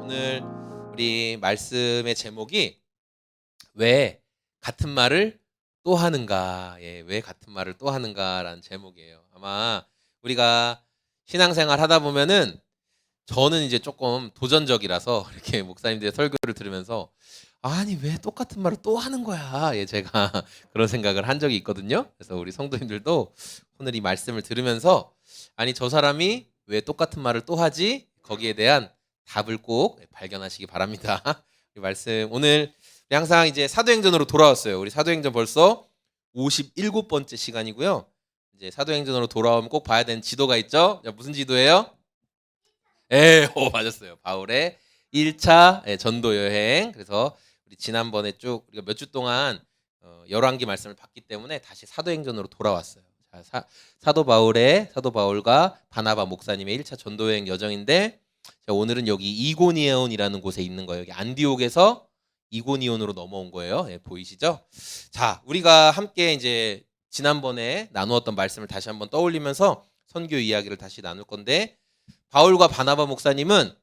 오늘 우리 말씀의 제목이 왜 같은 말을 또 하는가? 왜 같은 말을 또 하는가라는 제목이에요. 아마 우리가 신앙생활 하다 보면은 저는 이제 조금 도전적이라서 이렇게 목사님들의 설교를 들으면서 아니 왜 똑같은 말을 또 하는 거야? 제가 그런 생각을 한 적이 있거든요. 그래서 우리 성도님들도 오늘 이 말씀을 들으면서 아니 저 사람이 왜 똑같은 말을 또 하지? 거기에 대한 답을 꼭 발견하시기 바랍니다. 이 말씀 오늘 항상 이제 사도행전으로 돌아왔어요. 우리 사도행전 벌써 57번째 시간이고요. 이제 사도행전으로 돌아오면 꼭 봐야 되는 지도가 있죠. 무슨 지도예요? 맞았어요. 바울의 1차 전도 여행. 그래서 우리 지난번에 쭉 우리가 몇 주 동안 열왕기 말씀을 봤기 때문에 다시 사도행전으로 돌아왔어요. 자, 사도 바울과 바나바 목사님의 1차 전도 여행 여정인데 오늘은 여기 이고니온이라는 곳에 있는 거예요. 여기 안디옥에서 이고니온으로 넘어온 거예요. 보이시죠? 자, 우리가 함께 이제 지난번에 나누었던 말씀을 다시 한번 떠올리면서 선교 이야기를 다시 나눌 건데 바울과 바나바 목사님은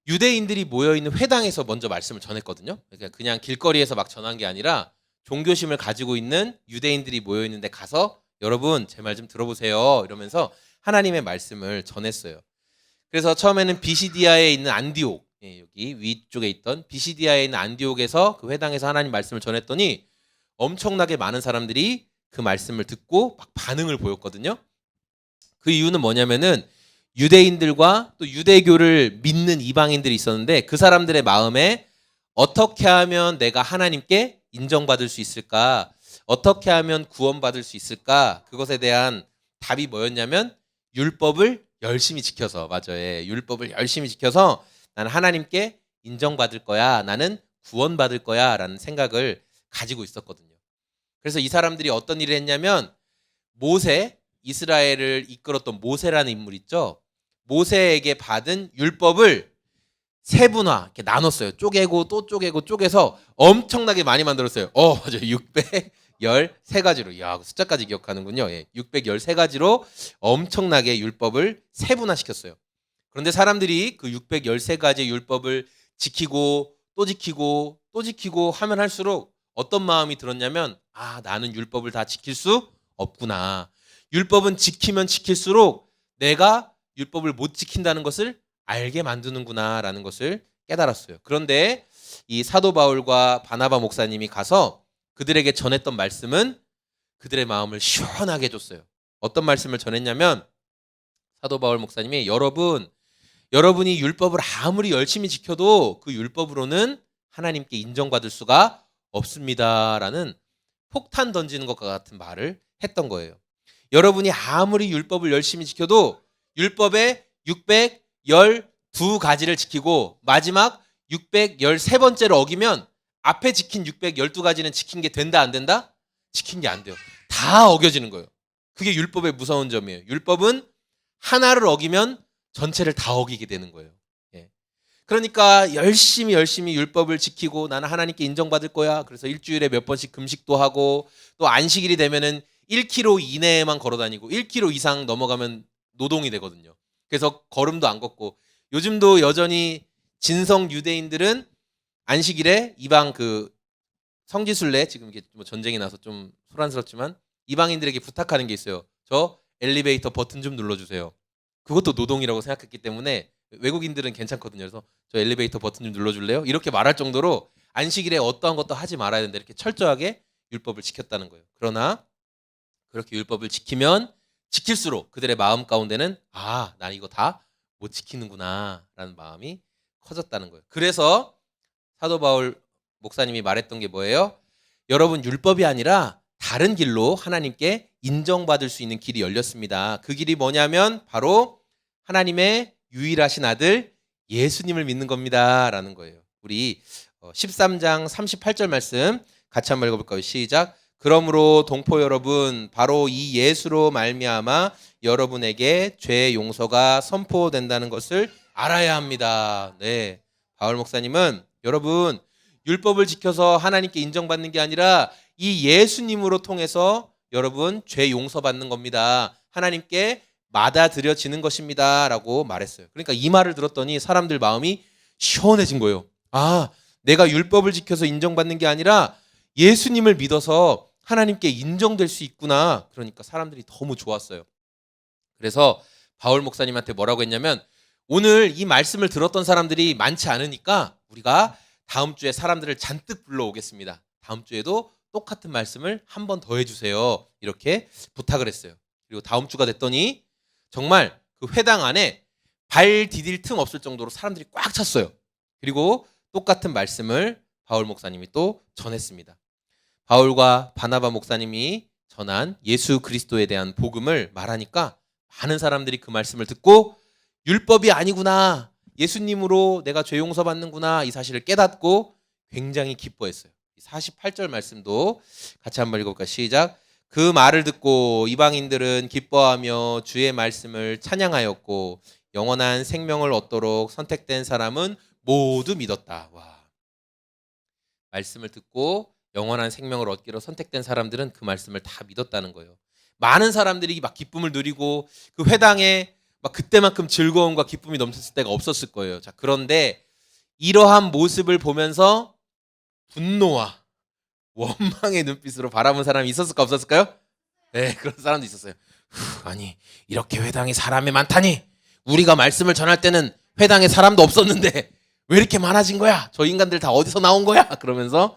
유대인들이 모여있는 회당에서 먼저 말씀을 전했거든요. 그러니까 그냥 길거리에서 막 전한 게 아니라 종교심을 가지고 있는 유대인들이 모여있는 데 가서 여러분 제 말 좀 들어보세요 이러면서 하나님의 말씀을 전했어요. 그래서 처음에는 비시디아에 있는 안디옥, 여기 위쪽에 있던 비시디아에 있는 안디옥에서 그 회당에서 하나님 말씀을 전했더니 엄청나게 많은 사람들이 그 말씀을 듣고 막 반응을 보였거든요. 그 이유는 뭐냐면은 유대인들과 또 유대교를 믿는 이방인들이 있었는데 그 사람들의 마음에 어떻게 하면 내가 하나님께 인정받을 수 있을까? 어떻게 하면 구원받을 수 있을까? 그것에 대한 답이 뭐였냐면 율법을 열심히 지켜서 맞아요. 율법을 열심히 지켜서 나는 하나님께 인정받을 거야. 나는 구원받을 거야. 라는 생각을 가지고 있었거든요. 그래서 이 사람들이 어떤 일을 했냐면 모세, 이스라엘을 이끌었던 모세라는 인물 있죠. 모세에게 받은 율법을 세분화 이렇게 나눴어요. 쪼개고 또 쪼개고 쪼개서 엄청나게 많이 만들었어요. 맞아요. 613가지로. 야, 숫자까지 기억하는군요. 613가지로 엄청나게 율법을 세분화시켰어요. 그런데 사람들이 그 613가지 율법을 지키고 또 지키고 또 지키고 하면 할수록 어떤 마음이 들었냐면 나는 율법을 다 지킬 수 없구나. 율법은 지키면 지킬수록 내가 율법을 못 지킨다는 것을 알게 만드는구나라는 것을 깨달았어요. 그런데 이 사도 바울과 바나바 목사님이 가서 그들에게 전했던 말씀은 그들의 마음을 시원하게 해줬어요. 어떤 말씀을 전했냐면 사도 바울 목사님이 여러분이 율법을 아무리 열심히 지켜도 그 율법으로는 하나님께 인정받을 수가 없습니다라는 폭탄 던지는 것과 같은 말을 했던 거예요. 여러분이 아무리 율법을 열심히 지켜도 율법의 612가지를 지키고 마지막 613번째를 어기면 앞에 지킨 612가지는 지킨 게 된다 안 된다? 지킨 게 안 돼요. 다 어겨지는 거예요. 그게 율법의 무서운 점이에요. 율법은 하나를 어기면 전체를 다 어기게 되는 거예요. 그러니까 열심히 율법을 지키고 나는 하나님께 인정받을 거야. 그래서 일주일에 몇 번씩 금식도 하고 또 안식일이 되면은 1km 이내에만 걸어 다니고 1km 이상 넘어가면 노동이 되거든요. 그래서 걸음도 안 걷고 요즘도 여전히 진성 유대인들은 안식일에 이방 그 성지순례 지금 이게 뭐 전쟁이 나서 좀 소란스럽지만 이방인들에게 부탁하는 게 있어요. 저 엘리베이터 버튼 좀 눌러주세요. 그것도 노동이라고 생각했기 때문에 외국인들은 괜찮거든요. 그래서 저 엘리베이터 버튼 좀 눌러줄래요? 이렇게 말할 정도로 안식일에 어떠한 것도 하지 말아야 된다. 이렇게 철저하게 율법을 지켰다는 거예요. 그러나 그렇게 율법을 지키면 지킬수록 그들의 마음 가운데는 난 이거 다 못 지키는구나 라는 마음이 커졌다는 거예요. 그래서 사도 바울 목사님이 말했던 게 뭐예요? 여러분 율법이 아니라 다른 길로 하나님께 인정받을 수 있는 길이 열렸습니다. 그 길이 뭐냐면 바로 하나님의 유일하신 아들 예수님을 믿는 겁니다 라는 거예요. 우리 13장 38절 말씀 같이 한번 읽어볼까요? 시작. 그러므로 동포 여러분 바로 이 예수로 말미암아 여러분에게 죄의 용서가 선포된다는 것을 알아야 합니다. 바울 목사님은 여러분 율법을 지켜서 하나님께 인정받는 게 아니라 이 예수님으로 통해서 여러분 죄 용서받는 겁니다. 하나님께 받아들여지는 것입니다 라고 말했어요. 그러니까 이 말을 들었더니 사람들 마음이 시원해진 거예요. 아, 내가 율법을 지켜서 인정받는 게 아니라 예수님을 믿어서 하나님께 인정될 수 있구나. 그러니까 사람들이 너무 좋았어요. 그래서 바울 목사님한테 뭐라고 했냐면, 오늘 이 말씀을 들었던 사람들이 많지 않으니까 우리가 다음 주에 사람들을 잔뜩 불러오겠습니다. 다음 주에도 똑같은 말씀을 한 번 더 해주세요. 이렇게 부탁을 했어요. 그리고 다음 주가 됐더니 정말 그 회당 안에 발 디딜 틈 없을 정도로 사람들이 꽉 찼어요. 그리고 똑같은 말씀을 바울 목사님이 또 전했습니다. 바울과 바나바 목사님이 전한 예수 그리스도에 대한 복음을 말하니까 많은 사람들이 그 말씀을 듣고 율법이 아니구나, 예수님으로 내가 죄 용서받는구나, 이 사실을 깨닫고 굉장히 기뻐했어요. 48절 말씀도 같이 한번 읽어볼까요? 시작. 그 말을 듣고 이방인들은 기뻐하며 주의 말씀을 찬양하였고 영원한 생명을 얻도록 선택된 사람은 모두 믿었다. 와. 말씀을 듣고 영원한 생명을 얻기로 선택된 사람들은 그 말씀을 다 믿었다는 거예요. 많은 사람들이 막 기쁨을 누리고 그 회당에 막 그때만큼 즐거움과 기쁨이 넘쳤을 때가 없었을 거예요. 자, 그런데 이러한 모습을 보면서 분노와 원망의 눈빛으로 바라본 사람이 있었을까 없었을까요? 네, 그런 사람도 있었어요. 아니, 이렇게 회당에 사람이 많다니, 우리가 말씀을 전할 때는 회당에 사람도 없었는데 왜 이렇게 많아진 거야? 저 인간들 다 어디서 나온 거야? 그러면서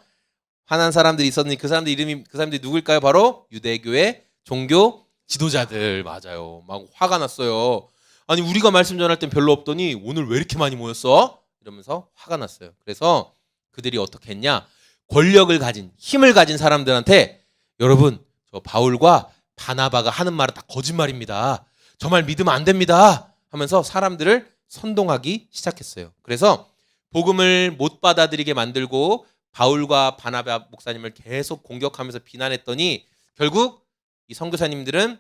화난 사람들이 있었는데 그 사람들이 누굴까요? 바로 유대교의 종교 지도자들. 맞아요. 막 화가 났어요. 아니, 우리가 말씀 전할 땐 별로 없더니 오늘 왜 이렇게 많이 모였어? 이러면서 화가 났어요. 그래서 그들이 어떻게 했냐? 권력을 가진, 힘을 가진 사람들한테, 여러분, 저 바울과 바나바가 하는 말은 다 거짓말입니다, 저 말 믿으면 안 됩니다 하면서 사람들을 선동하기 시작했어요. 그래서 복음을 못 받아들이게 만들고 바울과 바나바 목사님을 계속 공격하면서 비난했더니 결국 이 선교사님들은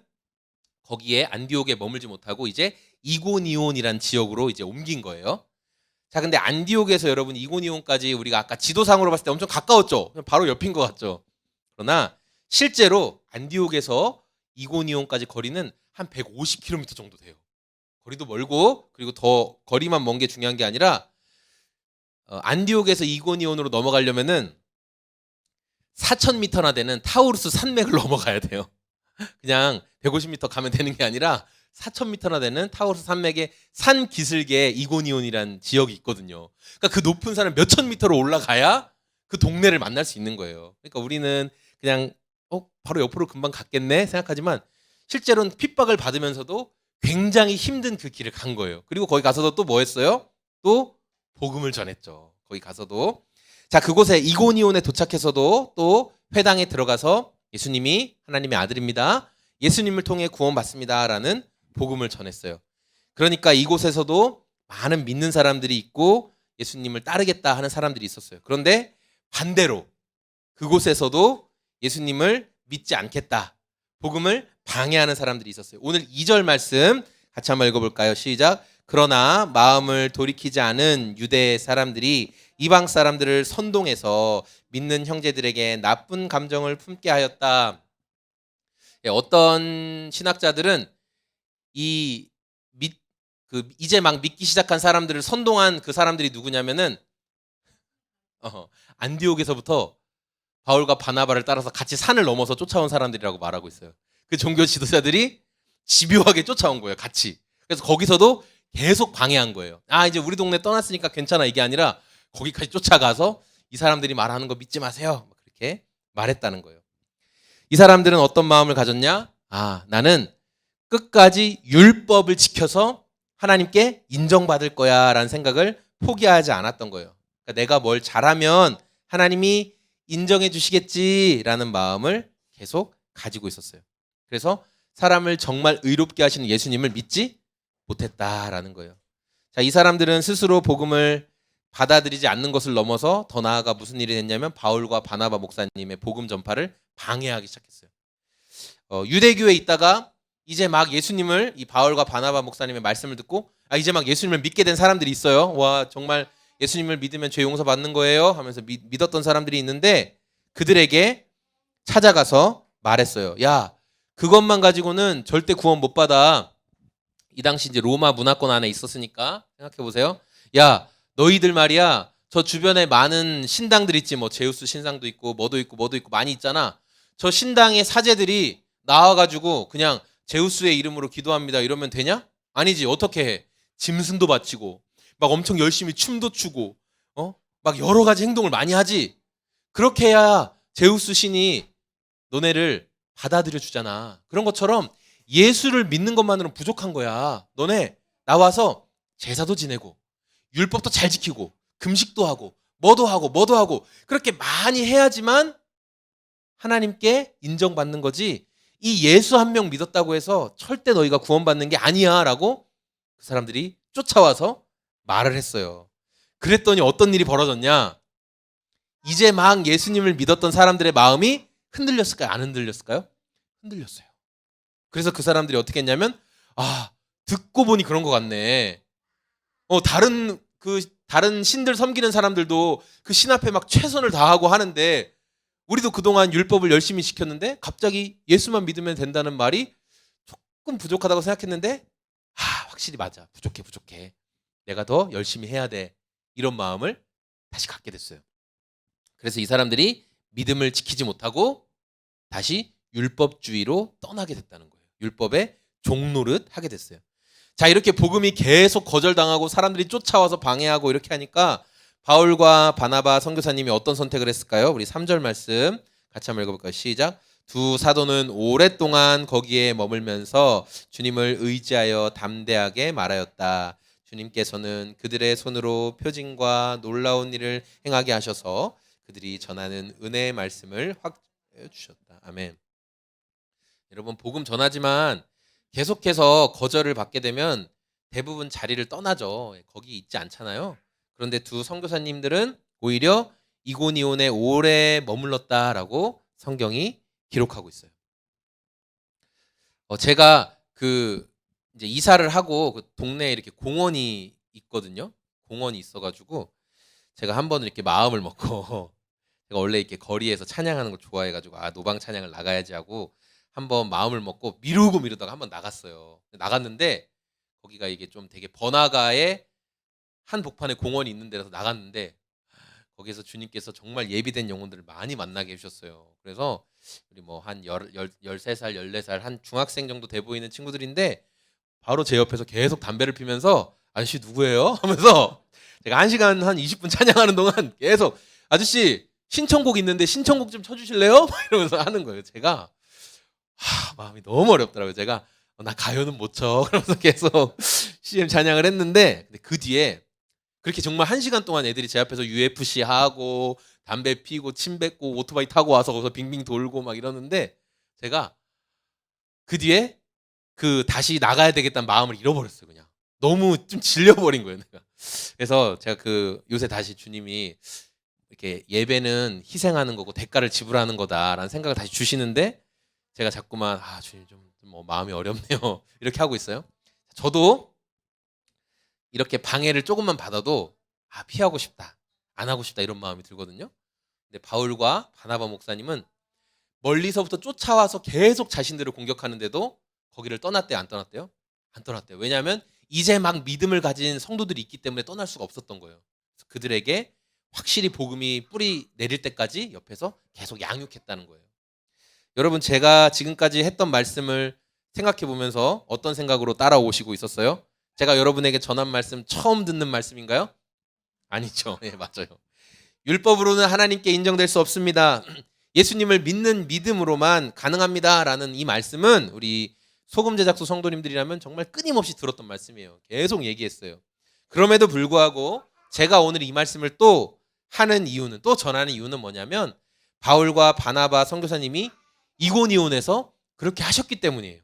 거기에 안디옥에 머물지 못하고 이제 이고니온이란 지역으로 이제 옮긴 거예요. 자, 근데 안디옥에서 여러분 이고니온까지 우리가 아까 지도상으로 봤을 때 엄청 가까웠죠. 바로 옆인 것 같죠. 그러나 실제로 안디옥에서 이고니온까지 거리는 한 150km 정도 돼요. 거리도 멀고, 그리고 더 거리만 먼 게 중요한 게 아니라 안디옥에서 이고니온으로 넘어가려면은 4,000m나 되는 타우루스 산맥을 넘어가야 돼요. 그냥 150m 가면 되는 게 아니라 4,000m나 되는 타우루스 산맥의 산 기슭에 이고니온이란 지역이 있거든요. 그러니까 그 높은 산을 몇천 미터로 올라가야 그 동네를 만날 수 있는 거예요. 그러니까 우리는 그냥 바로 옆으로 금방 갔겠네 생각하지만 실제로는 핍박을 받으면서도 굉장히 힘든 그 길을 간 거예요. 그리고 거기 가서도 또 뭐 했어요? 또 복음을 전했죠. 거기 가서도. 자, 그곳에 이고니온에 도착해서도 또 회당에 들어가서 예수님이 하나님의 아들입니다, 예수님을 통해 구원받습니다 라는 복음을 전했어요. 그러니까 이곳에서도 많은 믿는 사람들이 있고 예수님을 따르겠다 하는 사람들이 있었어요. 그런데 반대로 그곳에서도 예수님을 믿지 않겠다, 복음을 방해하는 사람들이 있었어요. 오늘 2절 말씀 같이 한번 읽어볼까요? 시작. 그러나 마음을 돌이키지 않은 유대 사람들이 이방 사람들을 선동해서 믿는 형제들에게 나쁜 감정을 품게 하였다. 어떤 신학자들은 이제 막 믿기 시작한 사람들을 선동한 그 사람들이 누구냐면은 안디옥에서부터 바울과 바나바를 따라서 같이 산을 넘어서 쫓아온 사람들이라고 말하고 있어요. 그 종교 지도자들이 집요하게 쫓아온 거예요, 같이. 그래서 거기서도 계속 방해한 거예요. 아, 이제 우리 동네 떠났으니까 괜찮아, 이게 아니라 거기까지 쫓아가서 이 사람들이 말하는 거 믿지 마세요, 그렇게 말했다는 거예요. 이 사람들은 어떤 마음을 가졌냐? 아, 나는 끝까지 율법을 지켜서 하나님께 인정받을 거야 라는 생각을 포기하지 않았던 거예요. 그러니까 내가 뭘 잘하면 하나님이 인정해 주시겠지라는 마음을 계속 가지고 있었어요. 그래서 사람을 정말 의롭게 하시는 예수님을 믿지 못했다라는 거예요. 자, 이 사람들은 스스로 복음을 받아들이지 않는 것을 넘어서 더 나아가 무슨 일이 됐냐면 바울과 바나바 목사님의 복음 전파를 방해하기 시작했어요. 유대교에 있다가 이제 막 예수님을, 이 바울과 바나바 목사님의 말씀을 듣고 이제 막 예수님을 믿게 된 사람들이 있어요. 와, 정말 예수님을 믿으면 죄 용서 받는 거예요 하면서 믿었던 사람들이 있는데 그들에게 찾아가서 말했어요. 야, 그것만 가지고는 절대 구원 못 받아. 이 당시 이제 로마 문화권 안에 있었으니까 생각해 보세요. 야, 너희들 말이야 저 주변에 많은 신당들 있지 뭐 제우스 신당도 있고 뭐도 있고 뭐도 있고 많이 있잖아. 저 신당의 사제들이 나와가지고 그냥 제우스의 이름으로 기도합니다 이러면 되냐? 아니지. 어떻게 해? 짐승도 바치고 막 엄청 열심히 춤도 추고 막 여러 가지 행동을 많이 하지. 그렇게 해야 제우스 신이 너네를 받아들여 주잖아. 그런 것처럼 예수를 믿는 것만으로는 부족한 거야. 너네 나와서 제사도 지내고 율법도 잘 지키고 금식도 하고 뭐도 하고 뭐도 하고 그렇게 많이 해야지만 하나님께 인정받는 거지. 이 예수 한 명 믿었다고 해서 절대 너희가 구원받는 게 아니야 라고 그 사람들이 쫓아와서 말을 했어요. 그랬더니 어떤 일이 벌어졌냐. 이제 막 예수님을 믿었던 사람들의 마음이 흔들렸을까요? 안 흔들렸을까요? 흔들렸어요. 그래서 그 사람들이 어떻게 했냐면 듣고 보니 그런 것 같네. 다른 신들 섬기는 사람들도 그 신 앞에 막 최선을 다하고 하는데 우리도 그동안 율법을 열심히 지켰는데 갑자기 예수만 믿으면 된다는 말이 조금 부족하다고 생각했는데 확실히 맞아. 부족해. 내가 더 열심히 해야 돼. 이런 마음을 다시 갖게 됐어요. 그래서 이 사람들이 믿음을 지키지 못하고 다시 율법주의로 떠나게 됐다는 거예요. 율법의 종노릇 하게 됐어요. 자, 이렇게 복음이 계속 거절당하고 사람들이 쫓아와서 방해하고 이렇게 하니까 바울과 바나바 선교사님이 어떤 선택을 했을까요? 우리 3절 말씀 같이 한번 읽어볼까요? 시작. 두 사도는 오랫동안 거기에 머물면서 주님을 의지하여 담대하게 말하였다. 주님께서는 그들의 손으로 표징과 놀라운 일을 행하게 하셔서 그들이 전하는 은혜의 말씀을 확증해 주셨다. 아멘. 여러분, 복음 전하지만 계속해서 거절을 받게 되면 대부분 자리를 떠나죠. 거기 있지 않잖아요. 그런데 두 선교사님들은 오히려 이고니온에 오래 머물렀다라고 성경이 기록하고 있어요. 제가 이제 이사를 하고 그 동네에 이렇게 공원이 있거든요. 공원이 있어가지고 제가 한 번은 이렇게 마음을 먹고 제가 원래 이렇게 거리에서 찬양하는 걸 좋아해가지고 노방 찬양을 나가야지 하고 한번 마음을 먹고 미루다가 한번 나갔어요. 나갔는데 거기가 이게 좀 되게 번화가에 한복판에 공원이 있는 데라서 나갔는데 거기서 주님께서 정말 예비된 영혼들을 많이 만나게 해주셨어요. 그래서 우리 뭐 한 13살, 14살 한 중학생 정도 돼 보이는 친구들인데 바로 제 옆에서 계속 담배를 피면서 아저씨 누구예요? 하면서 제가 1시간 한 20분 찬양하는 동안 계속 아저씨 신청곡 있는데 신청곡 좀 쳐주실래요? 이러면서 하는 거예요. 제가 마음이 너무 어렵더라고요. 제가 나 가요는 못 쳐. 그러면서 계속 CM 찬양을 했는데 근데 그 뒤에 그렇게 정말 1시간 동안 애들이 제 앞에서 UFC 하고 담배 피고 침 뱉고 오토바이 타고 와서 거기서 빙빙 돌고 막 이러는데 제가 그 뒤에 다시 나가야 되겠다는 마음을 잃어버렸어요. 그냥 너무 좀 질려버린 거예요. 내가. 그래서 제가 요새 다시 주님이 이렇게 예배는 희생하는 거고 대가를 지불하는 거다라는 생각을 다시 주시는데 제가 자꾸만 주님 좀 뭐 마음이 어렵네요. 이렇게 하고 있어요. 저도 이렇게 방해를 조금만 받아도 피하고 싶다. 안 하고 싶다 이런 마음이 들거든요. 근데 바울과 바나바 목사님은 멀리서부터 쫓아와서 계속 자신들을 공격하는데도 거기를 떠났대요? 안 떠났대요? 안 떠났대요. 왜냐하면 이제 막 믿음을 가진 성도들이 있기 때문에 떠날 수가 없었던 거예요. 그래서 그들에게 확실히 복음이 뿌리 내릴 때까지 옆에서 계속 양육했다는 거예요. 여러분, 제가 지금까지 했던 말씀을 생각해 보면서 어떤 생각으로 따라오시고 있었어요? 제가 여러분에게 전한 말씀 처음 듣는 말씀인가요? 아니죠. 예, 맞아요. 율법으로는 하나님께 인정될 수 없습니다. 예수님을 믿는 믿음으로만 가능합니다라는 이 말씀은 우리 소금 제작소 성도님들이라면 정말 끊임없이 들었던 말씀이에요. 계속 얘기했어요. 그럼에도 불구하고 제가 오늘 이 말씀을 또 하는 이유는, 또 전하는 이유는 뭐냐면 바울과 바나바 선교사님이 이고니온에서 그렇게 하셨기 때문이에요.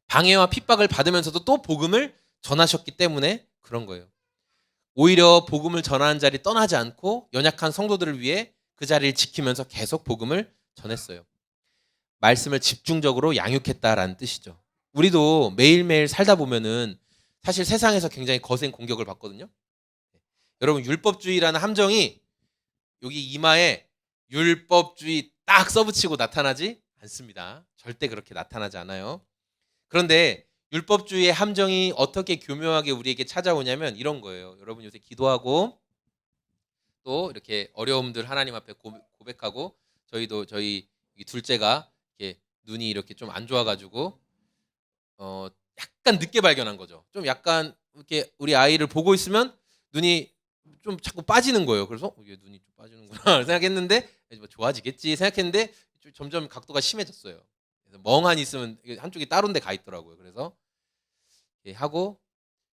방해와 핍박을 받으면서도 또 복음을 전하셨기 때문에 그런 거예요. 오히려 복음을 전하는 자리 떠나지 않고 연약한 성도들을 위해 그 자리를 지키면서 계속 복음을 전했어요. 말씀을 집중적으로 양육했다라는 뜻이죠. 우리도 매일매일 살다 보면은 사실 세상에서 굉장히 거센 공격을 받거든요. 여러분, 율법주의라는 함정이 여기 이마에 율법주의 딱 써붙이고 나타나지 않습니다. 절대 그렇게 나타나지 않아요. 그런데 율법주의의 함정이 어떻게 교묘하게 우리에게 찾아오냐면 이런 거예요. 여러분 요새 기도하고 또 이렇게 어려움들 하나님 앞에 고백하고 저희 이 둘째가 이렇게 눈이 이렇게 좀 안 좋아가지고 약간 늦게 발견한 거죠. 좀 약간 이렇게 우리 아이를 보고 있으면 눈이 좀 자꾸 빠지는 거예요. 그래서 얘 눈이 좀 빠지는구나 생각했는데 뭐 좋아지겠지 생각했는데 점점 각도가 심해졌어요. 그래서 멍하니 있으면 한쪽이 다른 데 가 있더라고요. 그래서 하고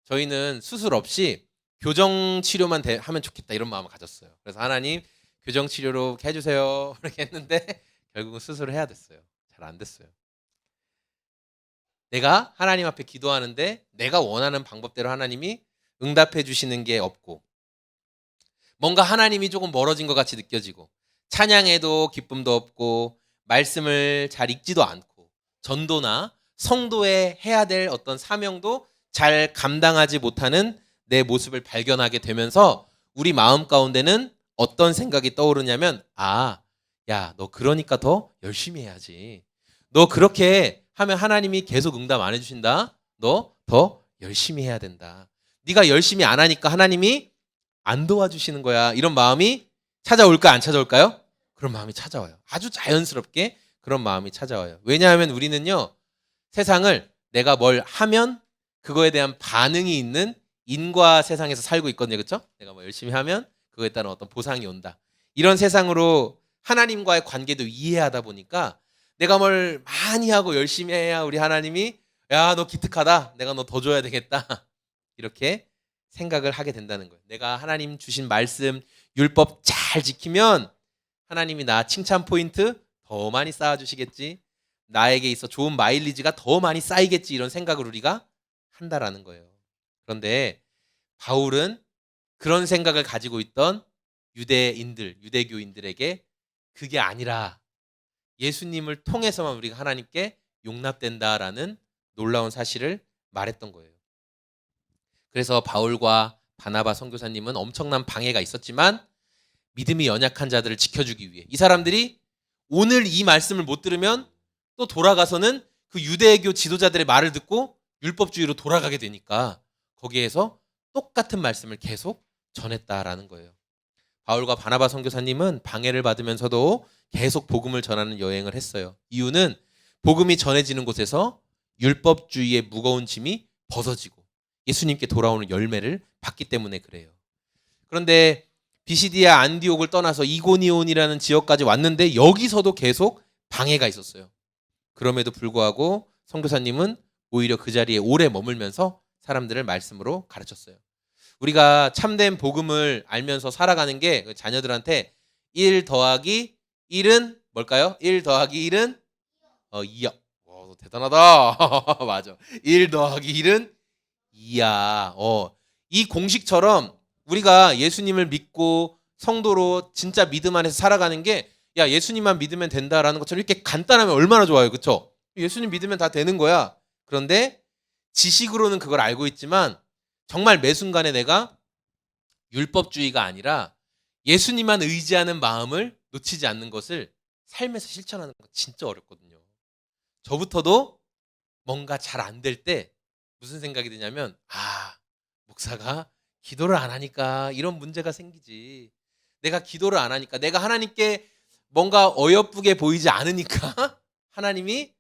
저희는 수술 없이 교정 치료만 하면 좋겠다 이런 마음을 가졌어요. 그래서 하나님 교정 치료로 이렇게 해주세요 이렇게 했는데 결국은 수술을 해야 됐어요. 잘 안 됐어요. 내가 하나님 앞에 기도하는데 내가 원하는 방법대로 하나님이 응답해 주시는 게 없고 뭔가 하나님이 조금 멀어진 것 같이 느껴지고 찬양에도 기쁨도 없고 말씀을 잘 읽지도 않고 전도나 성도에 해야 될 어떤 사명도 잘 감당하지 못하는 내 모습을 발견하게 되면서 우리 마음 가운데는 어떤 생각이 떠오르냐면 야, 너 그러니까 더 열심히 해야지. 너 그렇게 하면 하나님이 계속 응답 안 해주신다. 너 더 열심히 해야 된다. 네가 열심히 안 하니까 하나님이 안 도와주시는 거야. 이런 마음이 찾아올까 안 찾아올까요? 그런 마음이 찾아와요. 아주 자연스럽게 그런 마음이 찾아와요. 왜냐하면 우리는요. 세상을 내가 뭘 하면 그거에 대한 반응이 있는 인과 세상에서 살고 있거든요. 그렇죠? 내가 뭐 열심히 하면 그거에 따른 어떤 보상이 온다. 이런 세상으로 하나님과의 관계도 이해하다 보니까 내가 뭘 많이 하고 열심히 해야 우리 하나님이 야, 너 기특하다. 내가 너 더 줘야 되겠다. 이렇게 생각을 하게 된다는 거예요. 내가 하나님 주신 말씀, 율법 잘 지키면 하나님이 나 칭찬 포인트 더 많이 쌓아주시겠지. 나에게 있어 좋은 마일리지가 더 많이 쌓이겠지. 이런 생각을 우리가 한다라는 거예요. 그런데 바울은 그런 생각을 가지고 있던 유대교인들에게 그게 아니라 예수님을 통해서만 우리가 하나님께 용납된다라는 놀라운 사실을 말했던 거예요. 그래서 바울과 바나바 선교사님은 엄청난 방해가 있었지만 믿음이 연약한 자들을 지켜주기 위해 이 사람들이 오늘 이 말씀을 못 들으면 또 돌아가서는 그 유대교 지도자들의 말을 듣고 율법주의로 돌아가게 되니까 거기에서 똑같은 말씀을 계속 전했다라는 거예요. 바울과 바나바 선교사님은 방해를 받으면서도 계속 복음을 전하는 여행을 했어요. 이유는 복음이 전해지는 곳에서 율법주의의 무거운 짐이 벗어지고 예수님께 돌아오는 열매를 받기 때문에 그래요. 그런데 비시디아 안디옥을 떠나서 이고니온이라는 지역까지 왔는데 여기서도 계속 방해가 있었어요. 그럼에도 불구하고 선교사님은 오히려 그 자리에 오래 머물면서 사람들을 말씀으로 가르쳤어요. 우리가 참된 복음을 알면서 살아가는 게 자녀들한테 1 더하기 1은 뭘까요? 1 더하기 1은 2야. 와, 대단하다. 맞아. 1 더하기 1은 2야. 이 공식처럼 우리가 예수님을 믿고 성도로 진짜 믿음 안에서 살아가는 게 야, 예수님만 믿으면 된다라는 것처럼 이렇게 간단하면 얼마나 좋아요. 그렇죠? 예수님 믿으면 다 되는 거야. 그런데 지식으로는 그걸 알고 있지만 정말 매 순간에 내가 율법주의가 아니라 예수님만 의지하는 마음을 놓치지 않는 것을 삶에서 실천하는 거 진짜 어렵거든요. 저부터도 뭔가 잘 안 될 때 무슨 생각이 드냐면 목사가 기도를 안 하니까 이런 문제가 생기지. 내가 기도를 안 하니까 내가 하나님께 뭔가 어여쁘게 보이지 않으니까 하나님이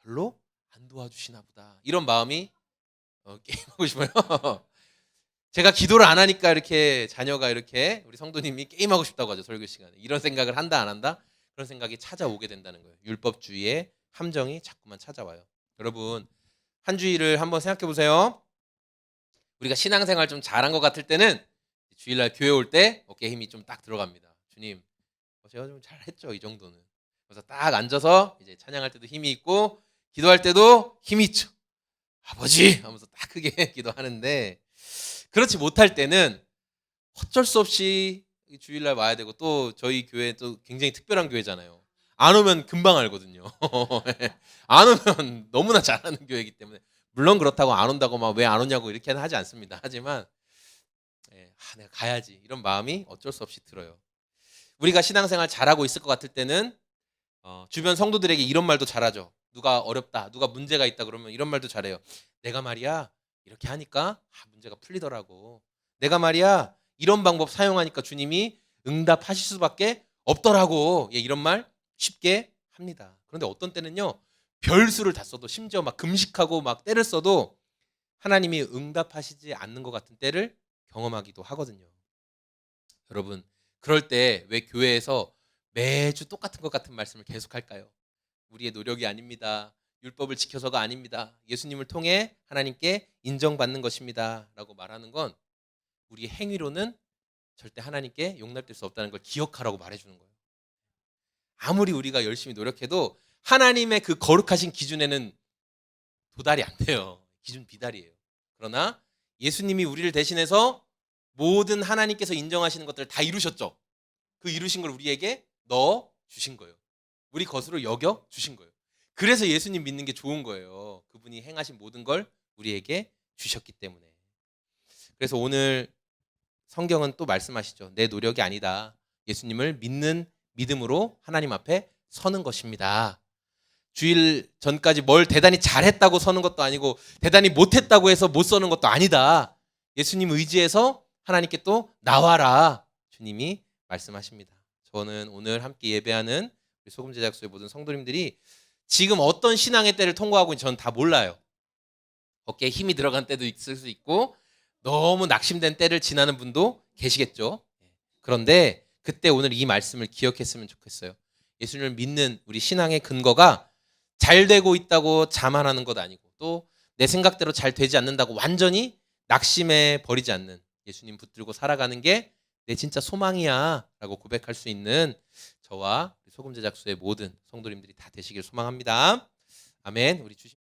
별로 안 도와주시나 보다. 이런 마음이 게임하고 싶어요. 제가 기도를 안 하니까 이렇게 자녀가 이렇게 우리 성도님이 게임하고 싶다고 하죠. 설교 시간에. 이런 생각을 한다 안 한다? 그런 생각이 찾아오게 된다는 거예요. 율법주의의 함정이 자꾸만 찾아와요. 여러분 한 주일을 한번 생각해 보세요. 우리가 신앙생활 좀 잘한 것 같을 때는 주일날 교회 올 때 어깨에 힘이 좀 딱 들어갑니다. 주님 제가 좀 잘했죠 이 정도는. 그래서 딱 앉아서 이제 찬양할 때도 힘이 있고 기도할 때도 힘이 있죠. 아버지 하면서 딱 크게 기도하는데 그렇지 못할 때는 어쩔 수 없이 주일날 와야 되고 또 저희 교회 또 굉장히 특별한 교회잖아요. 안 오면 금방 알거든요. 안 오면 너무나 잘하는 교회이기 때문에 물론 그렇다고 안 온다고 막 왜 안 오냐고 이렇게는 하지 않습니다. 하지만 내가 가야지 이런 마음이 어쩔 수 없이 들어요. 우리가 신앙생활 잘하고 있을 것 같을 때는 주변 성도들에게 이런 말도 잘하죠. 누가 어렵다, 누가 문제가 있다 그러면 이런 말도 잘해요. 내가 말이야 이렇게 하니까 문제가 풀리더라고. 내가 말이야 이런 방법 사용하니까 주님이 응답하실 수밖에 없더라고. 예, 이런 말 쉽게 합니다. 그런데 어떤 때는요 별수를 다 써도 심지어 막 금식하고 막 때를 써도 하나님이 응답하시지 않는 것 같은 때를 경험하기도 하거든요. 여러분 그럴 때 왜 교회에서 매주 똑같은 것 같은 말씀을 계속할까요? 우리의 노력이 아닙니다. 율법을 지켜서가 아닙니다. 예수님을 통해 하나님께 인정받는 것입니다. 라고 말하는 건 우리의 행위로는 절대 하나님께 용납될 수 없다는 걸 기억하라고 말해주는 거예요. 아무리 우리가 열심히 노력해도 하나님의 그 거룩하신 기준에는 도달이 안 돼요. 기준 비달이에요. 그러나 예수님이 우리를 대신해서 모든 하나님께서 인정하시는 것들을 다 이루셨죠. 그 이루신 걸 우리에게 넣어 주신 거예요. 우리 것으로 여겨 주신 거예요. 그래서 예수님 믿는 게 좋은 거예요. 그분이 행하신 모든 걸 우리에게 주셨기 때문에. 그래서 오늘 성경은 또 말씀하시죠. 내 노력이 아니다. 예수님을 믿는 믿음으로 하나님 앞에 서는 것입니다. 주일 전까지 뭘 대단히 잘했다고 서는 것도 아니고 대단히 못했다고 해서 못 서는 것도 아니다. 예수님 의지해서 하나님께 또 나와라. 주님이 말씀하십니다. 저는 오늘 함께 예배하는 우리 소금제작소의 모든 성도님들이 지금 어떤 신앙의 때를 통과하고 있는지 저는 다 몰라요. 어깨에 힘이 들어간 때도 있을 수 있고 너무 낙심된 때를 지나는 분도 계시겠죠. 그런데 그때 오늘 이 말씀을 기억했으면 좋겠어요. 예수님을 믿는 우리 신앙의 근거가 잘 되고 있다고 자만하는 것 아니고 또 내 생각대로 잘 되지 않는다고 완전히 낙심해 버리지 않는 예수님 붙들고 살아가는 게 내 진짜 소망이야 라고 고백할 수 있는 저와 소금제작소의 모든 성도님들이 다 되시길 소망합니다. 아멘. 우리 주신